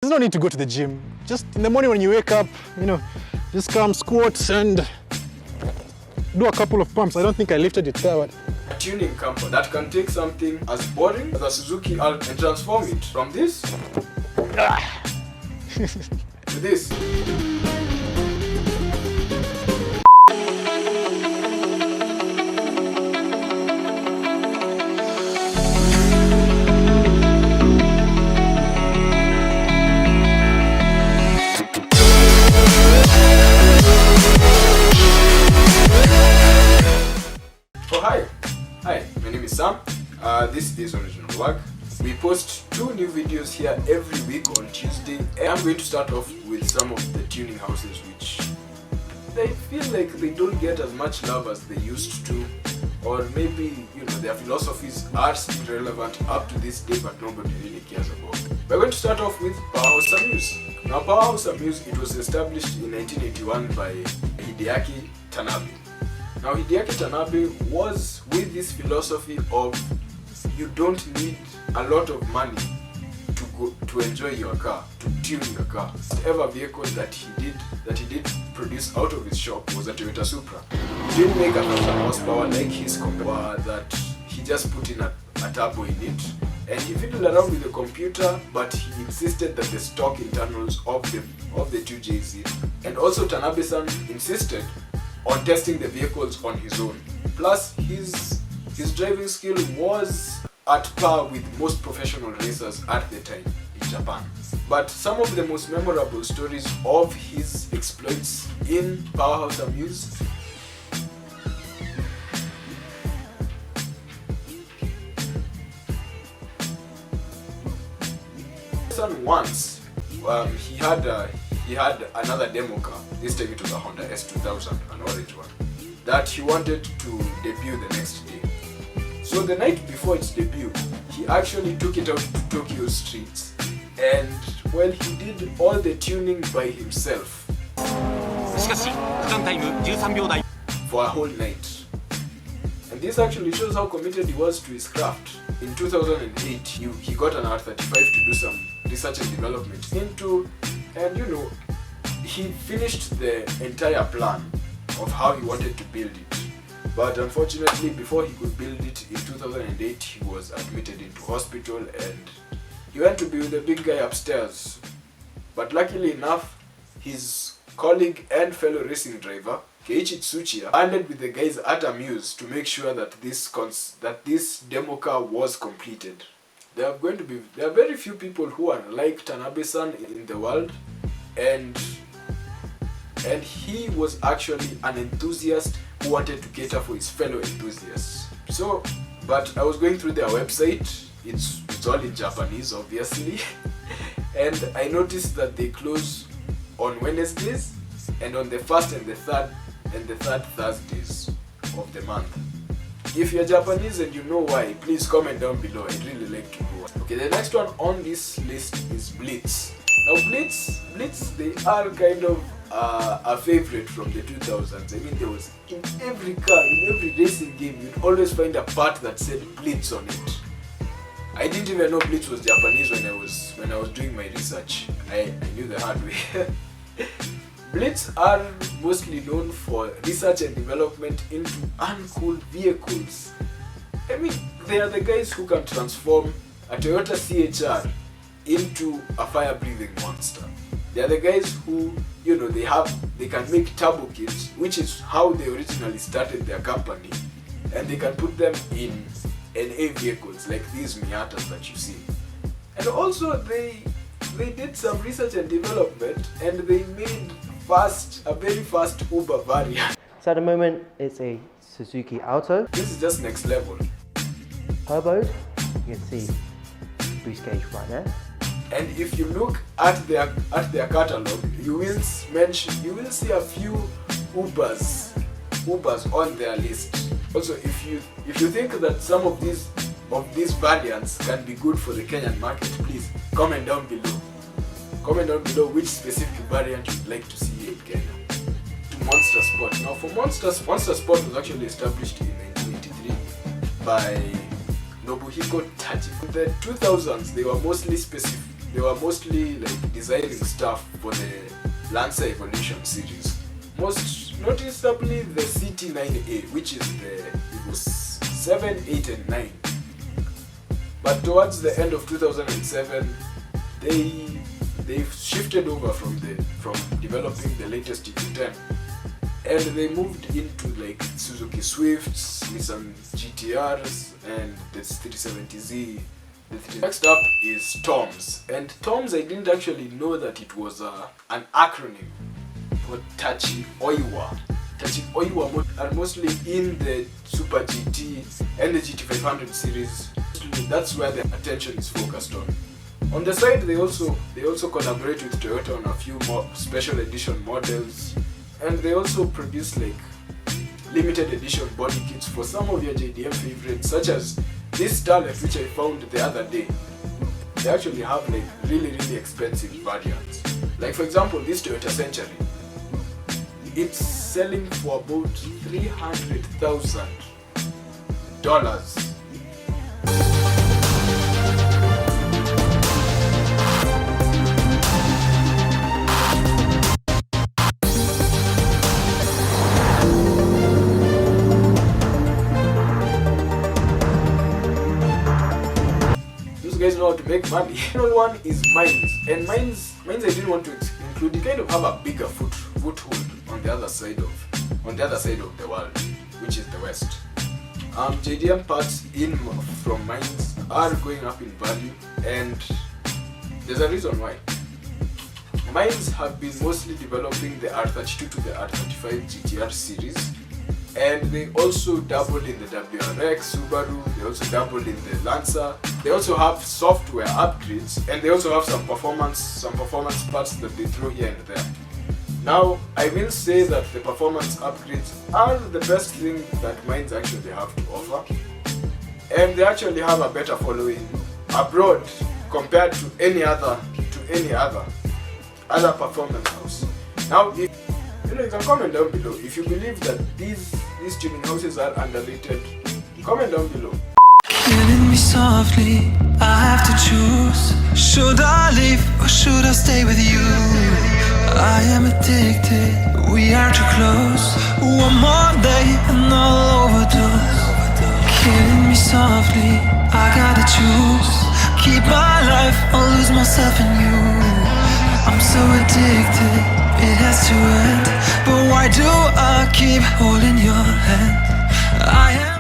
there's no need to go to the gym. Just in the morning when you wake up, you know, just come squats and do a couple of pumps. I don't think I lifted it there, but a tuning company that can take something as boring as a Suzuki Alt and transform it from this to this. Oh hi, my name is Sam. This is Original Work. We post 2 new videos here every week on Tuesday, and I'm going to start off with some of the tuning houses which they feel like they don't get as much love as they used to, or maybe, you know, their philosophies are still relevant up to this day but nobody really cares about. We're going to start off with Powerhouse Amuse. Now Powerhouse Amuse, it was established in 1981 by Hideaki Tanabe. Now Hideaki Tanabe was with this philosophy of you don't need a lot of money to enjoy your car, to tune your car. The ever vehicle that he did produce out of his shop was a Toyota Supra. He didn't make a 1,000 horsepower like his competitor that he just put in a turbo in it, and he fiddled around with the computer, but he insisted that the stock internals of the 2JZ, and also Tanabe-san insisted on testing the vehicles on his own. Plus, his driving skill was at par with most professional racers at the time in Japan. But some of the most memorable stories of his exploits in Powerhouse Amuse once he had another demo car. This time it was a Honda S2000, an orange one, that he wanted to debut the next day. So the night before its debut, he actually took it out to Tokyo streets, and well, he did all the tuning by himself for a whole night. And this actually shows how committed he was to his craft. In 2008, he got an R35 to do some research and development into, and you know, he finished the entire plan of how he wanted to build it. But unfortunately, before he could build it in 2008, he was admitted into hospital and he went to be with the big guy upstairs. But luckily enough, his colleague and fellow racing driver, Keiichi Tsuchiya, banded with the guys at Amuse to make sure that this demo car was completed. There are very few people who are like Tanabe-san in the world, and he was actually an enthusiast who wanted to cater for his fellow enthusiasts. So, but I was going through their website, it's all in Japanese obviously, and I noticed that they close on Wednesdays and on the first and the third Thursdays of the month. If you're Japanese and you know why, please comment down below. I'd really like to know. Okay, the next one on this list is Blitz. Now Blitz, they are kind of a favorite from the 2000s. I mean, there was in every car, in every racing game, you'd always find a part that said Blitz on it. I didn't even know Blitz was Japanese when I was doing my research. I knew the hard way. Blitz are mostly known for research and development into uncooled vehicles. I mean, they are the guys who can transform a Toyota CHR into a fire-breathing monster. They are the guys who, you know, they can make turbo kits, which is how they originally started their company, and they can put them in NA vehicles like these Miatas that you see. And also they did some research and development, and they made a very fast Uber variant. So at the moment it's a Suzuki Alto. This is just next level. Turboed, you can see boost gauge right there. And if you look at their catalog, you will see a few Ubers on their list. Also, if you think that some of these variants can be good for the Kenyan market, please comment down below. Comment down below which specific variant you'd like to see in Kenya. To Monster Sport. Now for Monster Sport was actually established in 1983 by Nobuhiko Tachi. In the 2000s, they were mostly they were mostly like designing stuff for the Lancer Evolution series. Most noticeably the CT9A, which is the Evo 7, 8 and 9. But towards the end of 2007, they shifted over from developing the latest EP-10, and they moved into like Suzuki Swifts, Nissan GT-Rs, and the 370Z. Next up is TOMS, and TOMS, I didn't actually know that it was an acronym for Tachi Oiwa. Tachi Oiwa are mostly in the Super GT and the GT500 series. That's where the attention is focused on. On the side, they also collaborate with Toyota on a few more special edition models, and they also produce like limited edition body kits for some of your JDM favorites, such as this Starlet, which I found the other day. They actually have like really expensive variants. Like for example, this Toyota Century. It's selling for about $300,000. Guys know how to make money. The other one is Mines, and Mines I didn't want to include. You kind of have a bigger foothold on the other side of the world, which is the West. JDM parts from Mines are going up in value, and there's a reason why. Mines have been mostly developing the R32 to the R35 GT-R series, and they also dabbled in the WRX, Subaru, they also dabbled in the Lancer. They also have software upgrades, and they also have some performance parts that they throw here and there. Now, I will say that the performance upgrades are the best thing that Mines actually have to offer, and they actually have a better following abroad compared to any other performance house. Now, if you can comment down below if you believe that these tuning houses are underrated. Comment down below. Killing me softly, I have to choose. Should I leave or should I stay with you? I am addicted, we are too close. One more day and I'll overdose. Killing me softly, I gotta choose. Keep my life or lose myself in you. I'm so addicted, it has to end. But why do I keep holding your hand? I am